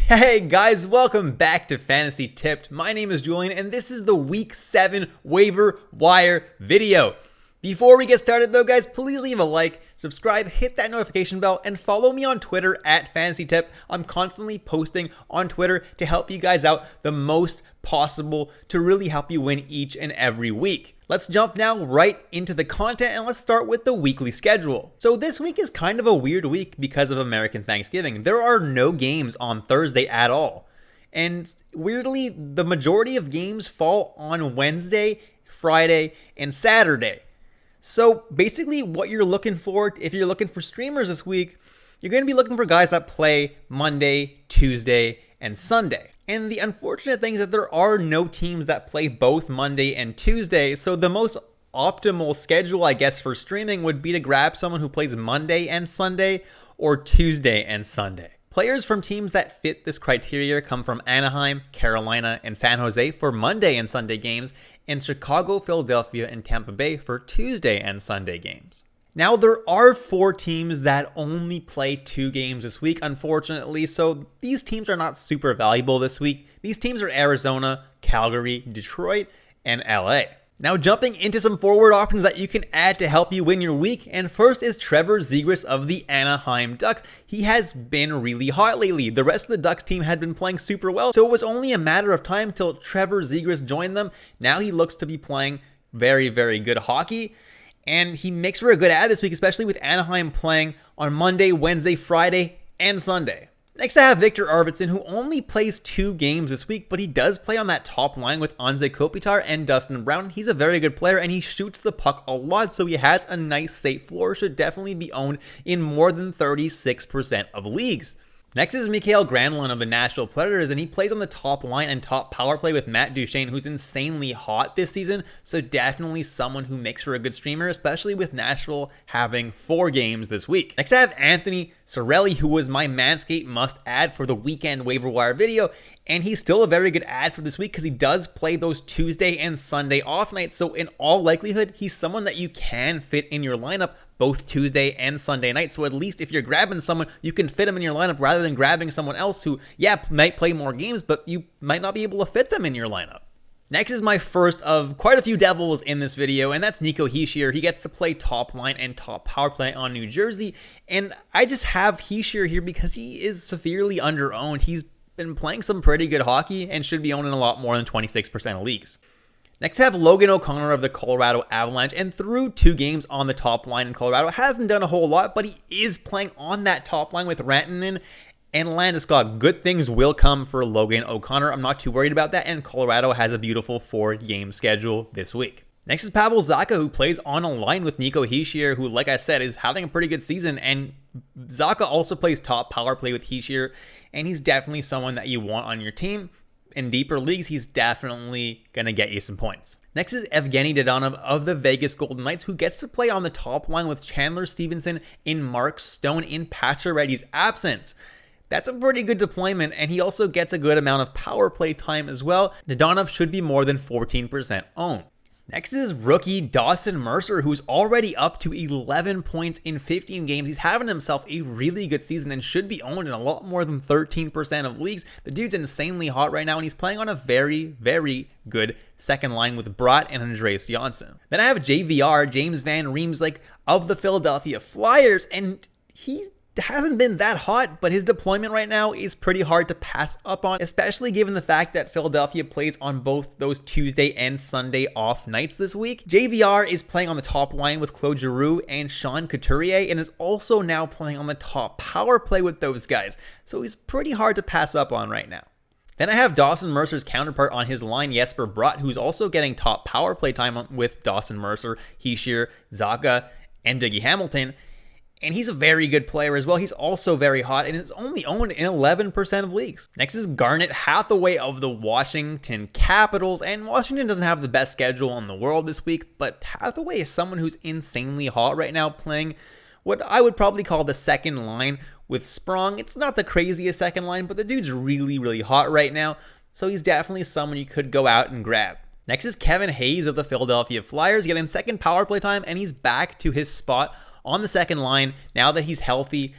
Hey guys, welcome back to Fantasy Tipped. My name is Julian and this is the Week 7 waiver wire video. Before we get started though guys, please leave a like, subscribe, hit that notification bell, and follow me on Twitter at FantasyTipped. I'm constantly posting on Twitter to help you guys out the most possible to really help you win each and every week. Let's jump now right into the content and let's start with the weekly schedule. So this week is kind of a weird week because of American Thanksgiving. There are no games on Thursday at all. And weirdly, the majority of games fall on Wednesday, Friday, and Saturday. So basically what you're looking for, if you're looking for streamers this week, you're going to be looking for guys that play Monday, Tuesday, and Sunday. And the unfortunate thing is that there are no teams that play both Monday and Tuesday. So the most optimal schedule, I guess, for streaming would be to grab someone who plays Monday and Sunday or Tuesday and Sunday. Players from teams that fit this criteria come from Anaheim, Carolina, and San Jose for Monday and Sunday games, and Chicago, Philadelphia, and Tampa Bay for Tuesday and Sunday games. Now, there are 4 teams that only play 2 games this week, unfortunately, so these teams are not super valuable this week. These teams are Arizona, Calgary, Detroit, and LA. Now, jumping into some forward options that you can add to help you win your week, and first is Trevor Zegras of the Anaheim Ducks. He has been really hot lately. The rest of the Ducks team had been playing super well, so it was only a matter of time till Trevor Zegras joined them. Now he looks to be playing very, very good hockey. And he makes for a good ad this week, especially with Anaheim playing on Monday, Wednesday, Friday, and Sunday. Next, I have Victor Arvidsson, who only plays 2 games this week, but he does play on that top line with Anze Kopitar and Dustin Brown. He's a very good player, and he shoots the puck a lot, so he has a nice safe floor. Should definitely be owned in more than 36% of leagues. Next is Mikael Granlund of the Nashville Predators, and he plays on the top line and top power play with Matt Duchene, who's insanely hot this season, so definitely someone who makes for a good streamer, especially with Nashville having 4 games this week. Next I have Anthony Cirelli, who was my Manscaped must-add for the weekend waiver wire video, and he's still a very good ad for this week because he does play those Tuesday and Sunday off nights, so in all likelihood, he's someone that you can fit in your lineup both Tuesday and Sunday night. So at least if you're grabbing someone, you can fit them in your lineup rather than grabbing someone else who, might play more games, but you might not be able to fit them in your lineup. Next is my first of quite a few devils in this video, and that's Nico Hischier. He gets to play top line and top power play on New Jersey, and I just have Hischier here because he is severely under-owned. He's been playing some pretty good hockey and should be owned in a lot more than 26% of leagues. Next, I have Logan O'Connor of the Colorado Avalanche, and through 2 games on the top line in Colorado, hasn't done a whole lot, but he is playing on that top line with Rantanen and Landeskog. Good things will come for Logan O'Connor. I'm not too worried about that, and Colorado has a beautiful 4-game schedule this week. Next is Pavel Zacha, who plays on a line with Nico Hischier, who, like I said, is having a pretty good season, and Zacha also plays top power play with Hischier, and he's definitely someone that you want on your team. In deeper leagues, he's definitely going to get you some points. Next is Evgeny Dadonov of the Vegas Golden Knights, who gets to play on the top line with Chandler Stevenson and Mark Stone in Pacioretty's absence. That's a pretty good deployment, and he also gets a good amount of power play time as well. Dadonov should be more than 14% owned. Next is rookie Dawson Mercer, who's already up to 11 points in 15 games. He's having himself a really good season and should be owned in a lot more than 13% of leagues. The dude's insanely hot right now, and he's playing on a very, very good second line with Bratt and Andreas Johnsson. Then I have JVR, James Van Riemsdyk of the Philadelphia Flyers, and he's hasn't been that hot, but his deployment right now is pretty hard to pass up on, especially given the fact that Philadelphia plays on both those Tuesday and Sunday off nights this week. JVR is playing on the top line with Claude Giroux and Sean Couturier, and is also now playing on the top power play with those guys, so he's pretty hard to pass up on right now. Then I have Dawson Mercer's counterpart on his line, Jesper Bratt, who's also getting top power play time with Dawson Mercer, Hischier, Zacha, and Dougie Hamilton. And he's a very good player as well. He's also very hot and is only owned in 11% of leagues. Next is Garnet Hathaway of the Washington Capitals. And Washington doesn't have the best schedule in the world this week, but Hathaway is someone who's insanely hot right now, playing what I would probably call the second line with Sprong. It's not the craziest second line, but the dude's really, really hot right now. So he's definitely someone you could go out and grab. Next is Kevin Hayes of the Philadelphia Flyers, getting second power play time, and he's back to his spot on the second line now that he's healthy.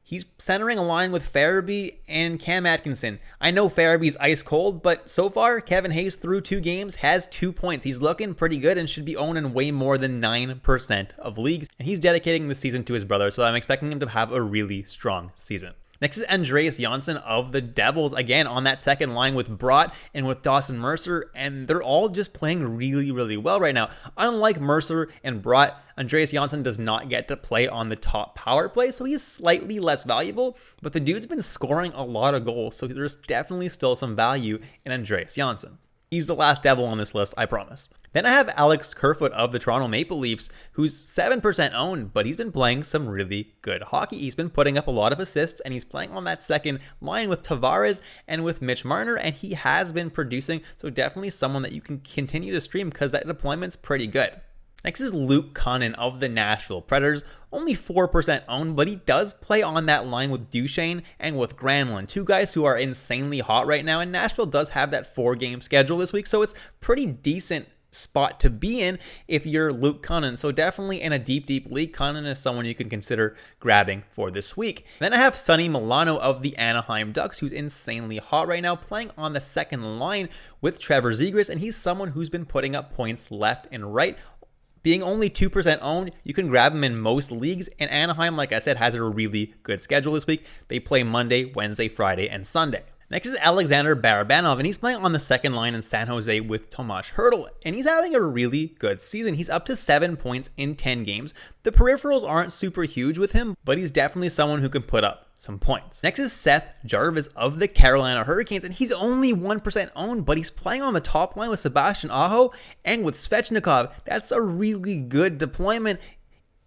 He's centering a line with Farabee and Cam Atkinson. I know Farabee's ice cold, but so far, Kevin Hayes through 2 games has 2 points. He's looking pretty good and should be owned in way more than 9% of leagues. And he's dedicating the season to his brother, so I'm expecting him to have a really strong season. Next is Andreas Janssen of the Devils, again on that second line with Brott and with Dawson Mercer, and they're all just playing really, really well right now. Unlike Mercer and Brott, Andreas Janssen does not get to play on the top power play, so he's slightly less valuable, but the dude's been scoring a lot of goals, so there's definitely still some value in Andreas Janssen. He's the last Devil on this list, I promise. Then I have Alex Kerfoot of the Toronto Maple Leafs, who's 7% owned, but he's been playing some really good hockey. He's been putting up a lot of assists, and he's playing on that second line with Tavares and with Mitch Marner, and he has been producing, so definitely someone that you can continue to stream because that deployment's pretty good. Next is Luke Connon of the Nashville Predators, only 4% owned, but he does play on that line with Duchesne and with Granlund, 2 guys who are insanely hot right now, and Nashville does have that 4-game schedule this week, so it's pretty decent spot to be in if you're Luke Connon. So definitely in a deep league, Connon is someone you can consider grabbing for this week. Then I have Sonny Milano of the Anaheim Ducks, who's insanely hot right now, playing on the second line with Trevor Zegras, and he's someone who's been putting up points left and right. Being only 2% owned, you can grab him in most leagues, and Anaheim, like I said, has a really good schedule this week. They play Monday, Wednesday, Friday, and Sunday. Next is Alexander Barabanov, and he's playing on the second line in San Jose with Tomas Hertl, and he's having a really good season. He's up to 7 points in 10 games. The peripherals aren't super huge with him, but he's definitely someone who can put up some points. Next is Seth Jarvis of the Carolina Hurricanes, and he's only 1% owned, but he's playing on the top line with Sebastian Aho and with Svechnikov. That's a really good deployment,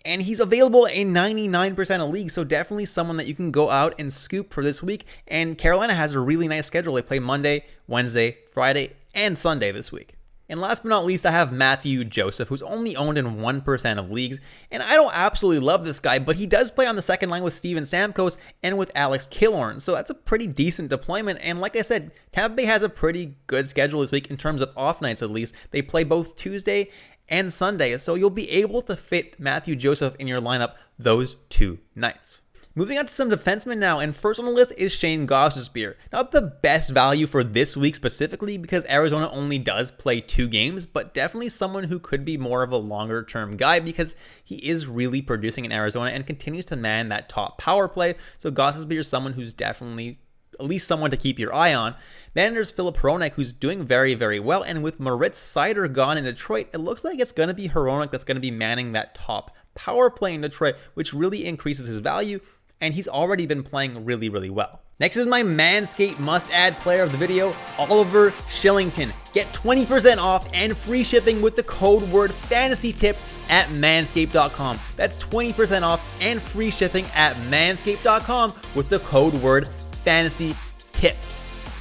and he's available in 99% of leagues, so definitely someone that you can go out and scoop for this week. And Carolina has a really nice schedule. They play Monday, Wednesday, Friday, and Sunday this week. And last but not least, I have Matthew Joseph, who's only owned in 1% of leagues. And I don't absolutely love this guy, but he does play on the second line with Steven Stamkos and with Alex Killorn. So that's a pretty decent deployment. And like I said, Tampa Bay has a pretty good schedule this week in terms of off nights at least. They play both Tuesday and Sunday, so you'll be able to fit Matthew Joseph in your lineup those 2 nights. Moving on to some defensemen now, and first on the list is Shane Gostisbehere. Not the best value for this week specifically because Arizona only does play 2 games, but definitely someone who could be more of a longer term guy because he is really producing in Arizona and continues to man that top power play. So Gostisbehere is someone who's definitely at least someone to keep your eye on. Then there's Philip Hronek, who's doing very, very well. And with Moritz Seider gone in Detroit, it looks like it's going to be Hronek that's going to be manning that top power play in Detroit, which really increases his value. And he's already been playing really, really well. Next is my Manscaped must-add player of the video, Oliver Shillington. Get 20% off and free shipping with the code word FANTASYTIP at manscaped.com. That's 20% off and free shipping at manscaped.com with the code word FANTASYTIP.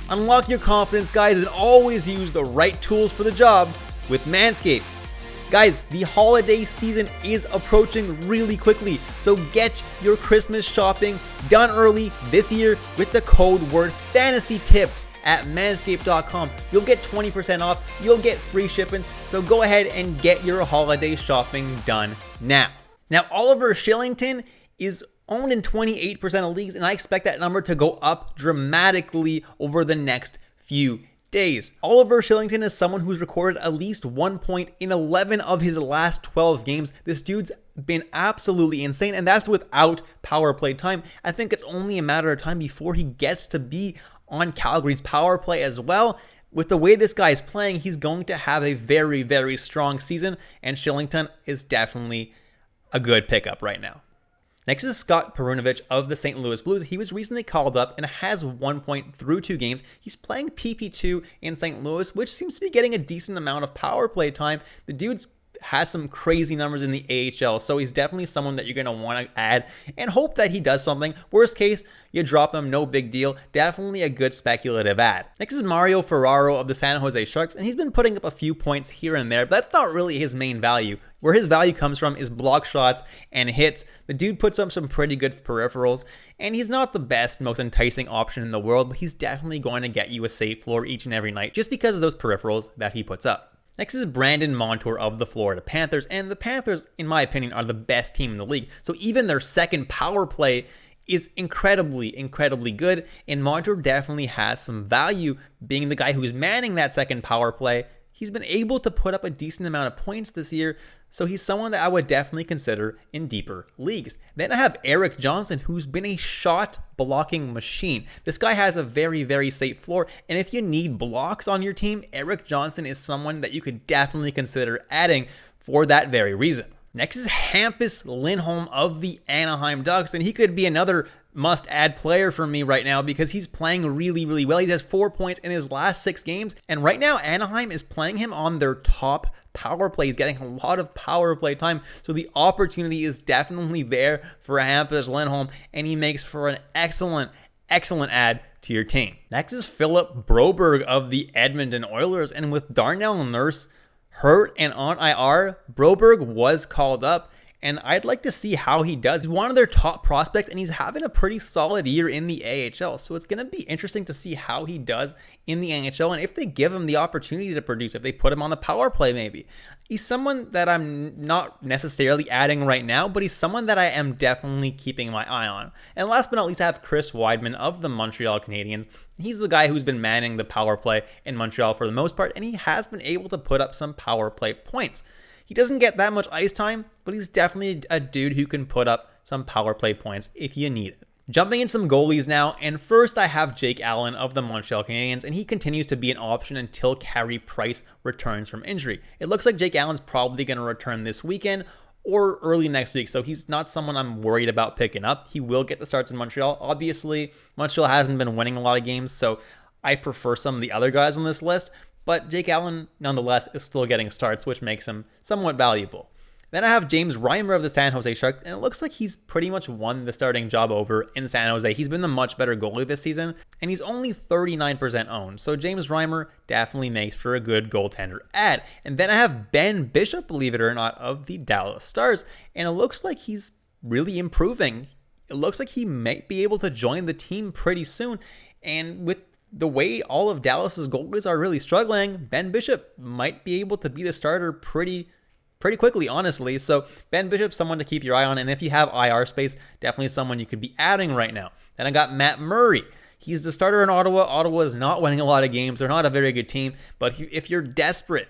Unlock your confidence, guys, and always use the right tools for the job with Manscaped. Guys, the holiday season is approaching really quickly, so get your Christmas shopping done early this year with the code word FANTASYTIP at manscaped.com. You'll get 20% off, you'll get free shipping, so go ahead and get your holiday shopping done now. Now, Oliver Shillington is owned in 28% of leagues, and I expect that number to go up dramatically over the next few days. Oliver Shillington is someone who's recorded at least 1 point in 11 of his last 12 games. This dude's been absolutely insane, and that's without power play time. I think it's only a matter of time before he gets to be on Calgary's power play as well. With the way this guy is playing, he's going to have a very, very strong season, and Shillington is definitely a good pickup right now. Next is Scott Perunovich of the St. Louis Blues. He was recently called up and has 1 point through 2 games. He's playing PP2 in St. Louis, which seems to be getting a decent amount of power play time. The dude's has some crazy numbers in the AHL, so he's definitely someone that you're going to want to add and hope that he does something. Worst case, you drop him, no big deal. Definitely a good speculative add. Next is Mario Ferraro of the San Jose Sharks, and he's been putting up a few points here and there, but that's not really his main value. Where his value comes from is block shots and hits. The dude puts up some pretty good peripherals, and he's not the best, most enticing option in the world, but he's definitely going to get you a safe floor each and every night just because of those peripherals that he puts up. Next is Brandon Montour of the Florida Panthers, and the Panthers, in my opinion, are the best team in the league. So even their second power play is incredibly good, and Montour definitely has some value being the guy who's manning that second power play. He's been able to put up a decent amount of points this year, so he's someone that I would definitely consider in deeper leagues. Then I have Erik Johnson, who's been a shot blocking machine. This guy has a very safe floor, and if you need blocks on your team, Erik Johnson is someone that you could definitely consider adding for that very reason. Next is Hampus Lindholm of the Anaheim Ducks, and he could be another must-add player for me right now because he's playing really well. He has 4 points in his last 6 games, and right now Anaheim is playing him on their top power play. He's getting a lot of power play time, so the opportunity is definitely there for Hampus Lindholm, and he makes for an excellent add to your team. Next is Philip Broberg of the Edmonton Oilers, and with Darnell Nurse hurt and on IR, Broberg was called up, and I'd like to see how he does. He's one of their top prospects, and he's having a pretty solid year in the AHL, so it's going to be interesting to see how he does in the NHL, and if they give him the opportunity to produce, if they put him on the power play maybe. He's someone that I'm not necessarily adding right now, but he's someone that I am definitely keeping my eye on. And last but not least, I have Chris Weidman of the Montreal Canadiens. He's the guy who's been manning the power play in Montreal for the most part, and he has been able to put up some power play points. He doesn't get that much ice time, but he's definitely a dude who can put up some power play points if you need it. Jumping in some goalies now, and first I have Jake Allen of the Montreal Canadiens, and he continues to be an option until Carey Price returns from injury. It looks like Jake Allen's probably going to return this weekend or early next week, so he's not someone I'm worried about picking up. He will get the starts in Montreal. Obviously, Montreal hasn't been winning a lot of games, so I prefer some of the other guys on this list, but Jake Allen, nonetheless, is still getting starts, which makes him somewhat valuable. Then I have James Reimer of the San Jose Sharks, and it looks like he's pretty much won the starting job over in San Jose. He's been the much better goalie this season, and he's only 39% owned, so James Reimer definitely makes for a good goaltender add. And then I have Ben Bishop, believe it or not, of the Dallas Stars, and it looks like he's really improving. It looks like he might be able to join the team pretty soon, and with the way all of Dallas's goalies are really struggling, Ben Bishop might be able to be the starter pretty quickly, honestly. So Ben Bishop's someone to keep your eye on, and if you have IR space, definitely someone you could be adding right now. Then I got Matt Murray. He's the starter in Ottawa. Ottawa is not winning a lot of games. They're not a very good team, but if you're desperate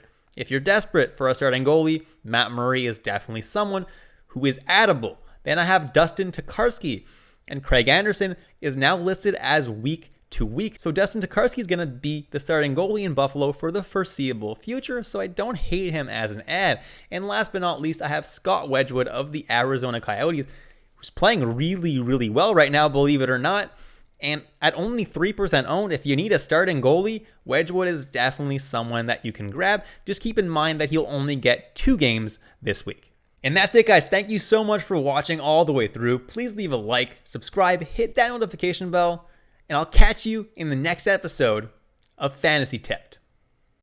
for a starting goalie, Matt Murray is definitely someone who is addable. Then I have Dustin Tokarski, and Craig Anderson is now listed as week to week. So Dustin Tokarski is going to be the starting goalie in Buffalo for the foreseeable future, so I don't hate him as an ad. And last but not least, I have Scott Wedgwood of the Arizona Coyotes, who's playing really well right now, believe it or not. And at only 3% owned, if you need a starting goalie, Wedgwood is definitely someone that you can grab. Just keep in mind that he'll only get 2 games this week. And that's it, guys. Thank you so much for watching all the way through. Please leave a like, subscribe, hit that notification bell, and I'll catch you in the next episode of Fantasy Tipped.